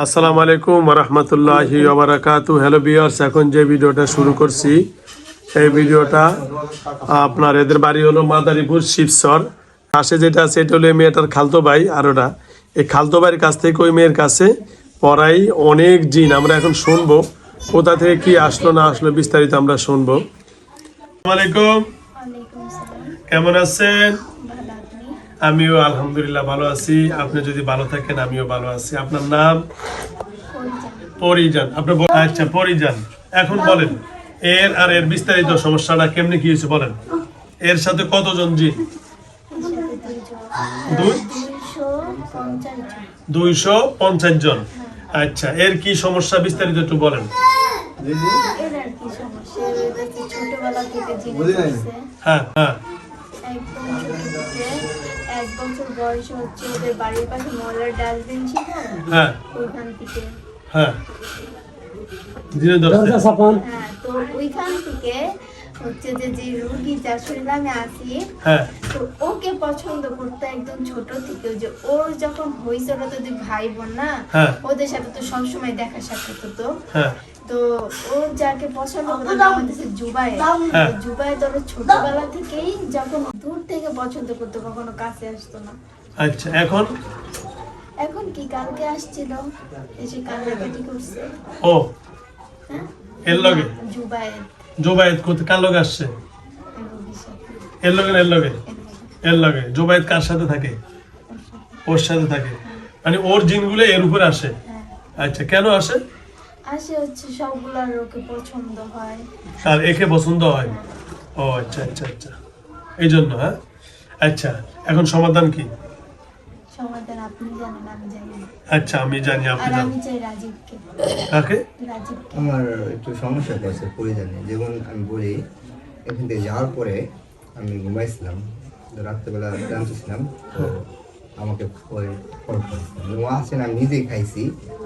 আসসালামু আলাইকুম ওয়া রাহমাতুল্লাহি ওয়া বারাকাতুহু। হ্যালো ভিউয়ার্স, এখন যে ভিডিওটা শুরু করছি এই ভিডিওটা আপনার এদের বাড়ি হলো মাদারীপুর শিবচর। পাশে যেটা আছে এটা হলো এই মেয়েটার খালতো ভাই। আর ওটা এই খালতো ভাইয়ের কাছ থেকে ওই মেয়ের কাছে পড়াই অনেক জিন। আমরা এখন শুনবো কোথা থেকে কি আসলো না আসলো বিস্তারিত আমরা শুনবো। আসসালামু আলাইকুম, ওয়ালাইকুম সালাম। কেমন আছেন? ভালো আপনি? আমিও আলহামদুলিল্লাহ ভালো আছি। আপনি যদি ভালো থাকেন আমিও ভালো আছি। আপনার নাম? পরিজান। আপনি আচ্ছা পরিজান, এখন বলেন এর বিস্তারিত সমস্যাটা কেমনে কি হয়েছে বলেন। এর সাথে কতজন জি? দুই- 250 জন। আচ্ছা, এর কি সমস্যা বিস্তারিত একটু বলেন। এর আর কি সমস্যা? এর কাছে ছোটবেলা থেকে জিনিস আছে। হ্যাঁ হ্যাঁ একদম ছোট থেকে 1 বছর বয়সে হচ্ছে ওদের বাড়ির পাশে ময়লার ডাস্টবিন ছিল, হ্যাঁ ওইখান থেকে। হ্যাঁ দিনে দশটা। হ্যাঁ, তো ওইখান থেকে হচ্ছে যে রুগী যার শরীরে আমি আসি, হ্যাঁ তো ওকে পছন্দ করতে একদম ছোট থেকে। যে ওর যখন হয়েছে, ওরা তো দুই ভাই বোন না, হ্যাঁ। ওদের সাথে তো সবসময় দেখা সাক্ষাৎ হতো। হ্যাঁ তো ও যাকে পছন্দ করতো আমাদের জুবায়ের। হ্যাঁ। জুবায়ের ধরো ছোটবেলা থেকেই যখন দূর থেকে পছন্দ করতো, কখনো কাছে আসতো না। আচ্ছা, এখন এখন কি কালকে আসছিল, এসে কান্নাকাটি করছে। ও হ্যাঁ, এর লগে জুবায়ের জোবায়েত করতে কার লগে আসছে? রোগীর সাথে। এর লগে না এর লগে? এর লগে। জোবায়েত কার সাথে থাকে? ওর সাথে থাকে, মানে ওর জিনগুলো এর উপরে আসে। হ্যাঁ, আচ্ছা, কেন আসে? আসে হচ্ছে সবগুলার ওকে পছন্দ হয়। তার একে পছন্দ হয়। ও আচ্ছা আচ্ছা আচ্ছা, এই জন্য। হ্যাঁ আচ্ছা, এখন সমাধান কি? সমাধান আপনি জানেন, আমি জানি না। আচ্ছা, আমি জানি আপনি আর জানেন। আমি চাই রাজীবকে। কাকে? রাজীবকে। আমার একটু সমস্যা করছে পরিধানে। যেমন আমি বলি, এখান থেকে যাওয়ার পরে আমি ঘুমাইছিলাম, তো রাত্রেবেলা জানতেছিলাম, তো আমাকে ফল ও আসছেন, আমি নিজেই খাইছি।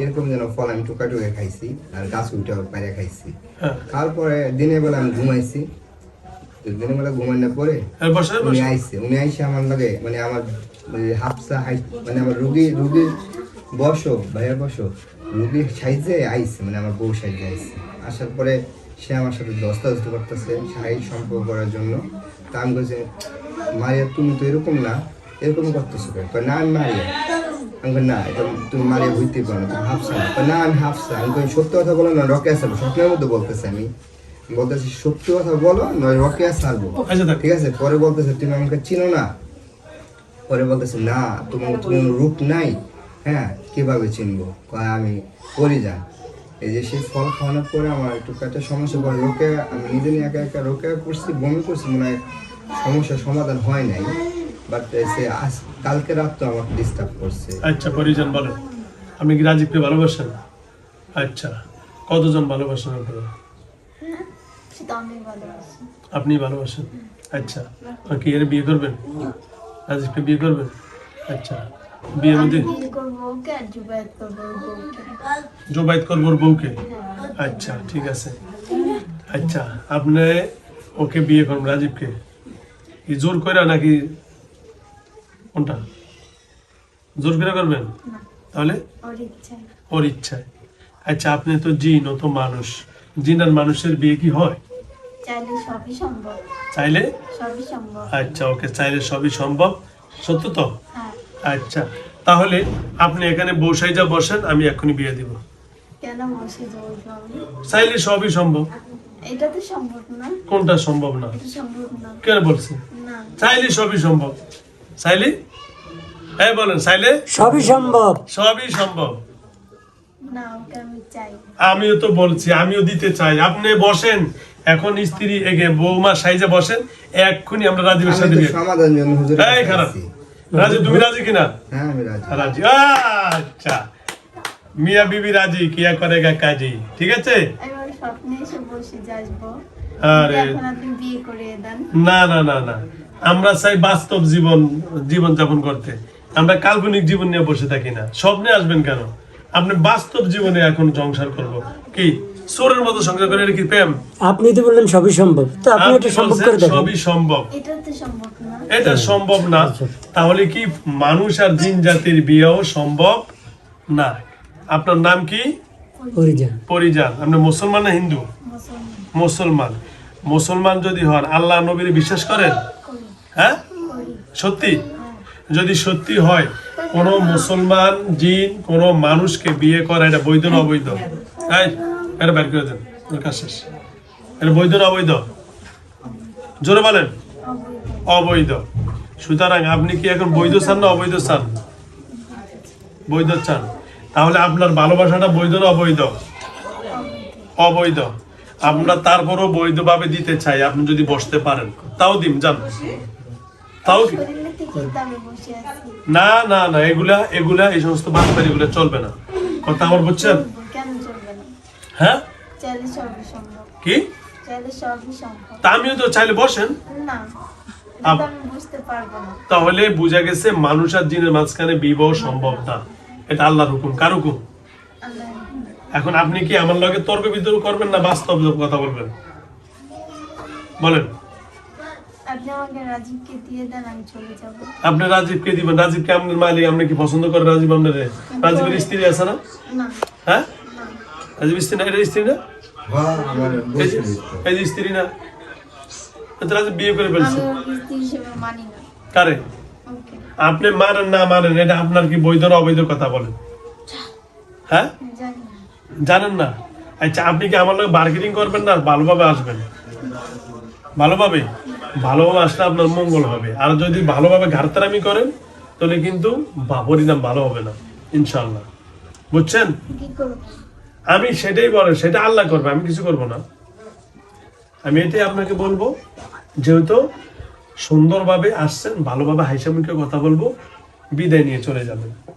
এরকম যেন ফল আমি টুকা টুকে খাইছি, আর গাছ উঠে পায়রা খাইছি। হ্যাঁ খাওয়ার পরে দিনের বেলা আমি ঘুমাইছি। তো দিনের বেলা ঘুমানোর পরে বসে উনি বসে। আইসে আমার লাগে, মানে আমার হাফসা মানে আমার রুগীর বসো ভাইয়া বসো, রুগীর সাইজে আইসে, মানে আমার বউ সাইজে আইসে। আসার পরে সে আমার সাথে দস্তাদস্তি করতেছে শারীরিক সম্পর্ক করার জন্য। তা আমি বলছি, মারিয়া তুমি তো এরকম না, এরকম করতেছো কেন? না আমি মারিয়া। আমি বলি, না এটা তুমি মারিয়া বুঝতে পারো না, তুমি হাফসা না। না আমি হাফসা। আমি কই সত্য কথা বলো না রকে আসবো, স্বপ্নের মধ্যে বলতেছে। আমি বলতেছি সত্যি কথা বলো নয় রকে আসবো। আচ্ছা থাক। ঠিক আছে। পরে বলতেছে তুমি আমাকে চিনো না। পরে বলতেছে না তোমার তুমি রূপ নাই। হ্যাঁ, কিভাবে চিনবো? কয় আমি পরিজান। এই যে সেই ফল খাওয়ানোর পরে আমার একটু পেটের সমস্যা পরে রোকে, আমি নিজে নিয়ে একা একা রোকে করছি, বমি করছি, মনে হয় সমস্যার সমাধান হয় নাই। বাট সে কালকে রাত তো আমাকে ডিস্টার্ব করছে। আচ্ছা পরিজন বলেন, আপনি কি রাজীবকে ভালোবাসেন? আচ্ছা, কতজন ভালোবাসেন আপনারা? হ্যাঁ, সেটা আমি ভালোবাসি। আপনি ভালোবাসেন। আচ্ছা, আর কি এর বিয়ে করবেন? রাজীবকে বিয়ে করবেন? আচ্ছা, বিয়ের আমি মধ্যে বিয়ে করবো ওকে, আর জুবায়েত করবো ওর বউকে। জোবাইত করবো ওর বউকে। আচ্ছা ঠিক আছে। আচ্ছা, আপনি ওকে বিয়ে করবেন রাজীবকে, কি জোর করে নাকি কোনটা? জোর করে করবেন? না, তাহলে ওর ইচ্ছায়। ওর ইচ্ছায়। আচ্ছা, আপনি তো জিন, ও তো মানুষ। জিন আর মানুষের বিয়ে কি হয়? চাইলে সবই সম্ভব। চাইলে? সবই সম্ভব। আচ্ছা ওকে, চাইলে সবই সম্ভব। সত্য তো? হ্যাঁ। আচ্ছা, তাহলে আপনি এখানে বসাইজা বসেন, আমি এক্ষুনি বিয়ে দিব। কেন বসে বলবো আমি? চাইলে সবই সম্ভব। এটা তো সম্ভব না। কোনটা সম্ভব না? এটা সম্ভব না। কেন বলছি? না, চাইলে সবই সম্ভব। চাইলে এই বলেন, চাইলে সবই সম্ভব। সবই সম্ভব। না, ওকে আমি চাই। আমিও তো বলছি, আমিও দিতে চাই। আপনি বসেন এখন, স্ত্রী এগে বৌমা সাইজে বসেন, এক্ষুনি আমরা রাজীবের আমি সাথে তো বিয়ে। সমাধান জন্য হুজুরের এই কাছে খারাপ। আসছি। রাজীব তুমি রাজি কিনা? হ্যাঁ আমি রাজি। রাজি। আচ্ছা, মিয়া বিবি রাজি, কিয়া করেগা কাজী। ঠিক আছে। এবার স্বপ্নে এসে বসে যাসবো। আরে এখন আপনি বিয়ে করে দেন। না না না না, আমরা চাই বাস্তব জীবন যাপন করতে। আমরা কাল্পনিক জীবন নিয়ে বসে থাকি না। স্বপ্নে আসবেন কেন? আপনি বাস্তব জীবনে এখন সংসার করব কি চোরের মতো সংসার করে, এটা কি প্রেম? আপনি তো বললেন সবই সম্ভব, তো আপনি আপনি এটা সম্ভব বলছেন করে দেখেন। সবই সম্ভব। এটা তো সম্ভব না। এটা সম্ভব না, তাহলে কি মানুষ আর জিন জাতির বিয়েও সম্ভব না? আপনার নাম কি? পরিজান। পরিজান। আপনি মুসলমান না হিন্দু? মুসলমান মুসলমান। মুসলমান যদি হন আল্লাহ নবীর বিশ্বাস করেন? করি হ্যাঁ, করি সত্যি? যদি সত্যি হয় কোন মুসলমান জিন কোন মানুষকে বিয়ে করা এটা বৈধ না অবৈধ? এই, এটা বের করে দেন, ওর কাজ শেষ। এটা বৈধ না অবৈধ? জোরে বলেন। অবৈধ অবৈধ। সুতরাং আপনি কি এখন বৈধ চান না অবৈধ চান? বৈধ চান। তাহলে আপনার ভালোবাসাটা বৈধ না অবৈধ? অবৈধ। আমরা তারপরও বৈধভাবে দিতে চাই, আপনি যদি বসতে পারেন তাও দিন, যান। তাও কি? শরীরে থেকে তো আমি বসে আছি না না না, এগুলা এগুলা এই সমস্ত বাটপারি এগুলা চলবে না। কথা আমার বুঝছেন? কেন চলবে না? হ্যাঁ, চাইলে সবই সম্ভব কি? চাইলে সবই সম্ভব তা আমিও তো চাইলে বসেন। না এটা তো আমি বুঝতে পারবো না তাহলে বুঝা গেছে মানুষ আর জিনের মাঝখানে বিবাহ সম্ভব না। এটা আল্লাহর হুকুম। কার হুকুম? আল্লাহ এখন আপনি কি আমার লগে তর্ক বিতর্ক করবেন না বাস্তব কথা বলবেন? বলেন। আপনি আমাকে রাজীবকে দিয়ে দেন, আমি চলে যাবো। আপনি রাজীবকে দিবেন? রাজীবকে আপনার মালিক, আপনি কি পছন্দ করেন রাজীব আপনারে? রাজীবের স্ত্রী আছে না? না হ্যাঁ, না রাজীব স্ত্রী না? এটা স্ত্রী না? হ্যাঁ আমার এই যে- এই যে স্ত্রী না? তো রাজীব বিয়ে করে ফেলছে। আমি ওর স্ত্রী হিসেবে মানি না কারে? ওকে আপনি মানেন না মানেন, এটা আপনার কি বৈধ না অবৈধ কথা বলেন? হ্যাঁ, জানি না জানেন না? আচ্ছা, আপনি কি আমার লোক বার্গেনিং করবেন না ভালোভাবে আসবেন? ভালোভাবে ভালোভাবে আসলে আপনার মঙ্গল হবে। আর যদি ভালোভাবে ঘাড়তারামি করেন তাহলে কিন্তু পরিণাম ভালো হবে না ইনশাআল্লাহ। বুঝছেন? কি করবো? আমি সেটাই বলে, সেটা আল্লাহ করবে, আমি কিছু করব না। আমি এটাই আপনাকে বলবো, যেহেতু সুন্দরভাবে আসছেন, ভালোভাবে হাইসা মুখে কথা বলবো, বিদায় নিয়ে চলে যাবেন।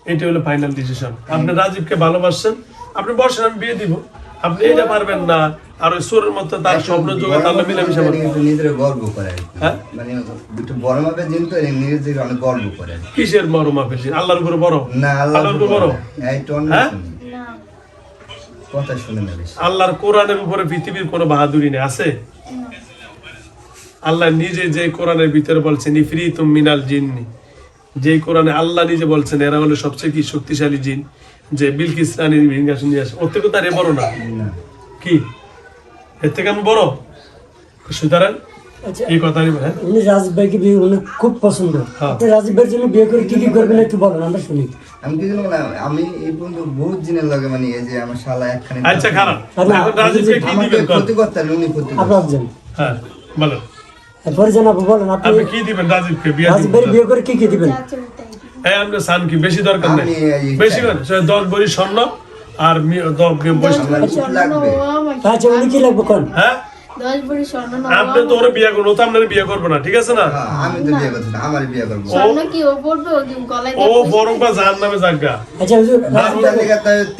এটা হলো ফাইনাল ডিসিশন। আপনি রাজীবকে ভালোবাসছেন, আপনি বসেন, আমি বিয়ে দিব। আপনি এটা পারবেন না, আর ওই সোরের মতো তার স্বপ্ন জগৎ আল্লাহ মিলামিশা করবে। নিজের গর্ব করে আর কি। হ্যাঁ? মানে একটু বড় মাপের জিন তো নিজেদের অনেক গর্ব করে আর কি। কিসের বড় মাপের? আল্লাহর উপরে বড়? না আল্লাহর উপরে বড়? একটু অন্য হ্যাঁ? শুনি। না কথা শুনে না বেশি। আল্লাহর কোরআনের উপরে পৃথিবীর কোনো বাহাদুরি নেই, আছে? না আল্লাহ নিজে যে কোরআনের ভিতরে বলছেন ইফরিতুম মিনাল জিন্নি, যে কোরআনে আল্লাহ নিজে বলছেন এরা হলো সবচেয়ে কি শক্তিশালী জিন, যে বিলকিস রানীর সিংহাসন নিয়ে আসে, ওর থেকে তার এ বড় না? না কি এর থেকে আমি বড়? সুতরাং আচ্ছা, এই কথাই হ্যাঁ। উনি রাজীব ভাইকে বিয়ে উনি খুব পছন্দ। হ্যাঁ। আপনি রাজীব ভাইয়ের জন্য বিয়ে করে কি কি করবেন একটু বলেন, আমরা শুনি। আমি কি জানো না, আমি এই পর্যন্ত বহুত জিনের লাগে মানে এই যে আমার শালা একখানে আচ্ছা খারাপ, না, এখন রাজীবকে কি আমাকে দিবেন? ক্ষতি করতে আর উনি ক্ষতি আপনি করতে। একজন হ্যাঁ বলেন, পরিজান আপু বলেন, আপনি আপনি কি দিবেন রাজীবকে বিয়ে রাজীব ভাইয়ের বিয়ে করে কি কি দিবেন? যা চলে তাই দিব। হ্যাঁ, আপনার সান কি বেশি দরকার নেই? আমি এই- বেশি করে 10 ভরি স্বর্ণ আর 10 বয়স। আমার কি স্বর্ণ লাগবে? নেওয়া আমাকে। আচ্ছা, উনি কি লাগবে কোন? হ্যাঁ, 10 ভরি স্বর্ণ নেওয়া আপনি তো ওরা বিয়ে করবো, ও তো আপনার বিয়ে করবো না, ঠিক আছে না? হ্যাঁ, আমি তো বিয়ে করছি না, আমার বিয়ে করবো। স্বর্ণ কি ও পড়বে? ও কি গলায় ও দিয়ে বরং বা জাহান নামে জাগা। আচ্ছা হুজুর, আমি তার লেগে তো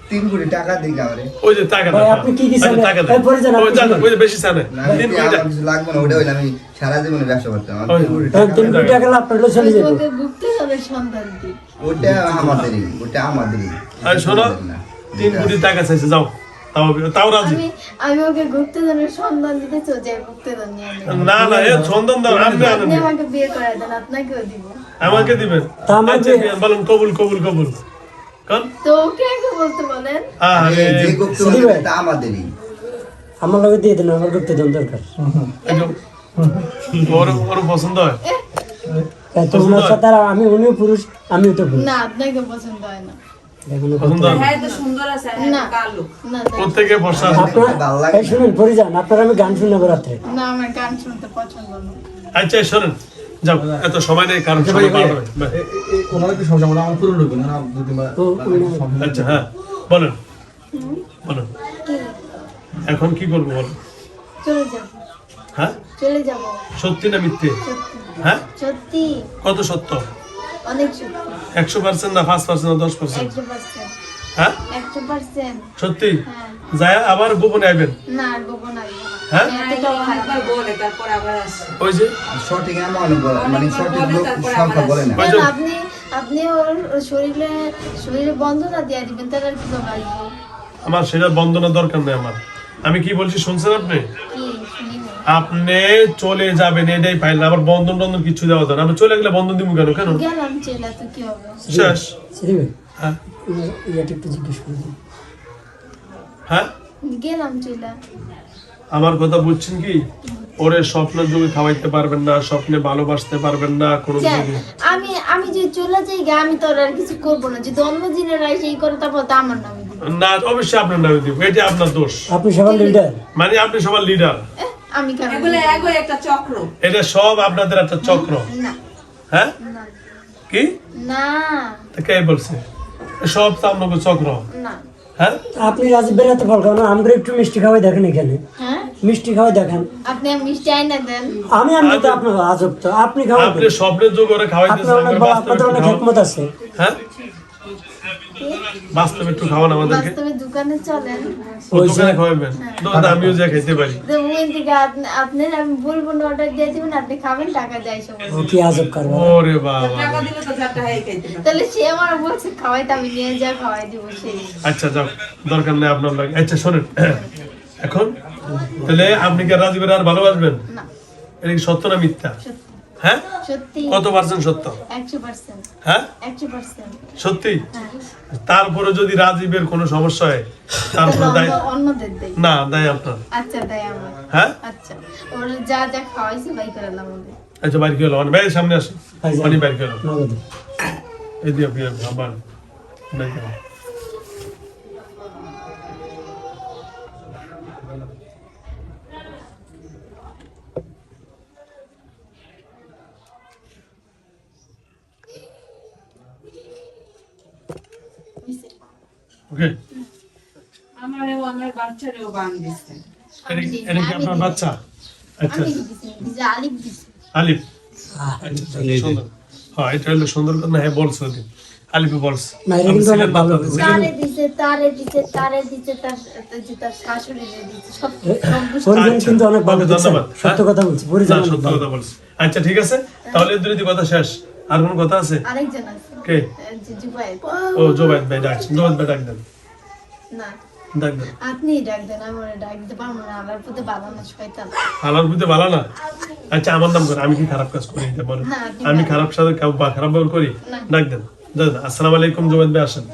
3 কোটি টাকা দিই আমারে। ওই যে টাকা ভাই, দেন, আপনি কি কি আচ্ছা, চান? টাকা দেন। এই পরিজান ওই আপনি জানেন, কি- ওই যে বেশি চানে না, 3 কোটি আমার টাকা। কিছু লাগবে না, ওটা হইলে আমি সারা জীবনে ব্যবসা করতাম। আমার ওই- 3 কোটি হ্যাঁ, টাকা 3 কোটি টাকা লাভ করলে চলে যাবো। তোমাকে গুপ্তধনের সন্ধান দিই। ওটা আমাদেরই, ওটা আমাদেরই। আর শোনো, 3 কোটি টাকা চাইছে, যাও, তাও রাজি। আমি ওকে গুপ্তধনের সন্ধান দিতে চাই, গুপ্তধন নিয়ে আনবো। না না, এ সন্ধান দাও, আপনি আনেন। আপনি আমাকে বিয়ে করায় দেন, আপনাকেও দিব। আমাকে দিবেন? তা আমাকে- আচ্ছা, বলেন কবুল কবুল কবুল। কোন? তো ওকে আগে বলতে বলেন। আরে যে গুপ্ত সিঁড়ি ভাই। তা আমাদেরই। আমার লগে দিয়ে দেন, আমার করতে দেন দরকার। একদম ওর পছন্দ হয়? তো ওনার সাথে আর উনিও পুরুষ, আমিও তো পুরুষ। না, আপনাকে পছন্দ হয় না। এখনো পছন্দ হয় না? হ্যাঁ তো সুন্দর আছে আর না কালো না প্রত্যেকে বর্ষা আছে। আপনার ভালো লাগে এই শুনুন পরিজান, আপনার আমি গান শুনবো রাত্রে। না, আমার গান শুনতে পছন্দ না। আচ্ছা শোনেন, যাও, এত সময় নেই, কারণ সময় পার হবে। ওনার কি সমস্যা, আমার পুরো ঢুকবে না যদি তো উনি- আচ্ছা হ্যাঁ, বলেন বলেন, কি? এখন কি করবো বলেন? চলে যাব, হ্যাঁ, চলে যাব। সত্যি না মিথ্যে? সত্যি হ্যাঁ, সত্যি, কত সত্য? অনেক সত্যি। 100% না 5% না 10%? 100%, হ্যাঁ, 100%। সত্যি? হ্যাঁ, যায় আবার গোপনে আইবেন? না আর গোপন আসবে না। হ্যাঁ? এতটাও খারাপ। একবার বলে তারপর আবার আসে ওই যে সঠিক এমন বলে, মানে সঠিক লোক সংখ্যা বলে না। ওই কেন যে- আপনি ওর শরীরে বন্ধনা দিয়ে দিবেন, তাহলে আর কি জন্য আসবো? আমার সেটা বন্ধনের দরকার নেই আমার। আমি কি বলছি শুনছেন আপনি? কি শুনি না। আপনি চলে যাবেন, এটাই পাইলেন, আবার বন্ধন টন্ধন কিছু দেওয়া দেন। আপনি চলে গেলে বন্ধন দিব কেন? কেন? গেলাম, চেলা তো কি হবে? শেষ। সিঁড়ি ভাই, হ্যাঁ এটা একটু জিজ্ঞেস করে দিন। হ্যাঁ গেলাম চলে। আমার কথা বুঝছেন কি? ওরে স্বপ্নের যুগে খাওয়াইতে পারবেন না, স্বপ্নে ভালোবাসতে পারবেন না কোনো যা, যুগে। আমি যে চলে যাই গে, আমি তো আর কিছু করবো না। যদি অন্য দিনের এসে এই করে তারপর তো আমার নামে দিবে। না অবশ্যই আপনার নামে দিব, এটা আপনার দোষ। আপনি সবার লিডার। মানে আপনি সবার লিডার, আমি কেন এগুলো এগো একটা চক্র। এটা সব আপনাদের একটা চক্র। না হ্যাঁ না কি না তা কে বলছে? সব তো আপনাকে চক্র। না। হ্যাঁ আপনি রাজীব ভাই এত ফল খাওয়ান, আমরা একটু মিষ্টি খাওয়াই দেখেন এখানে, হ্যাঁ মিষ্টি খাওয়াই দেখেন। আপনি মিষ্টি আইনা দেন। আমি তো আপনার আজব তো, আপনি আপনি খাওয়াবেন। স্বপ্নের যুগ ওরে খাওয়াইতেছেন, আপনার অনেক আমরা বড়, বাস্তবে আপনাদের একটু অনেক খাওয়ান। হিকমত আছে। হ্যাঁ বাস্তবে একটু খাওয়ান আমাদেরকে। বাস্তবে দোকানে চলেন। ও দোকানে খাওয়াবেন, দোকানে আমিও যা খেতে পারি। তো ওই থেকে আপনার আমি বলবো না, অর্ডার দিয়ে দিবেন, আপনি খাবেন, টাকা দেয় সবাই। ও কি আজব কারবার। ওরে বাবা। টাকা দিলে তো যারটা হয় খাইতে পারে। তাহলে সে আমার বলছে খাওয়াইতে, আমি নিয়ে যা খাওয়াই দিব সেই। আচ্ছা যাও, দরকার নেই আপনার লাগে। আচ্ছা শোনেন, এখন তাহলে আপনি কি রাজীবের আর ভালোবাসবেন? না এটা কি সত্য না মিথ্যা? সত্যি হ্যাঁ সত্যি কত পার্সেন্ট সত্য? 100%। হ্যাঁ 100%। সত্যি? হ্যাঁ। তারপরে যদি রাজীবের কোনো সমস্যা হয় তারপরে দায় অন্যদের দেই। না, দায় আপনার। আচ্ছা দেয় আমার। হ্যাঁ আচ্ছা ওর যা যা খাওয়াইছে বাই করালাম ওদের। আচ্ছা বাইর গেল, মানে বাইরের সামনে আসো, মানে বাইর গেল, নগদে। এই দিয়ে বিয়ে ভাবার বাইর গেল। ওকে, আমারও আমার বাচ্চারেও বান দিচ্ছে। এটা কি আপনার বাচ্চা? আচ্ছা আমি দিছি যে আলিফ দিছি। আলিফ, সুন্দর। হ্যাঁ এটা হলো সুন্দর কথা। হ্যাঁ বলছো ওদিন আলিফে বলছে। না, এটা আমি কিন্তু অনেক ছিলেন ভালো। না, ছিলেন। তারে দিছে তারে দিছে তারে দিছে তার শাশুড়ি দিছে সব পরিজন আচ্ছা, কিন্তু অনেক ভালো। ওকে, দেখছেন? ধন্যবাদ। সত্য হ্যাঁ? কথা বলছি, না, পরিজন অনেক সত্য ভালো। কথা বলছে। আচ্ছা ঠিক আছে, তাহলে এই দুটি কথা শেষ। আর কোনো কথা আছে? আরেকজন আছে কে? জুবাইর। ও জোবাইদ ভাই ডাকছেন, জোবাইদ ভাই ডাক দেন, না ডাক দেন। আপনি ডাক দেন, আমি ওরে ডাক দিতে পারবো না। আমার প্রতি বাবা না শয়তান। হালার বুঝতে ভালো না। আচ্ছা আমার নাম করে, আমি কি খারাপ কাজ করি এটা বলেন? না, আপনি আমি না। খারাপ সাথে খারাপ ব্যবহার করি? না। ডাক দেন, আসসালামু আলাইকুম জোবাইদ ভাই আসেন।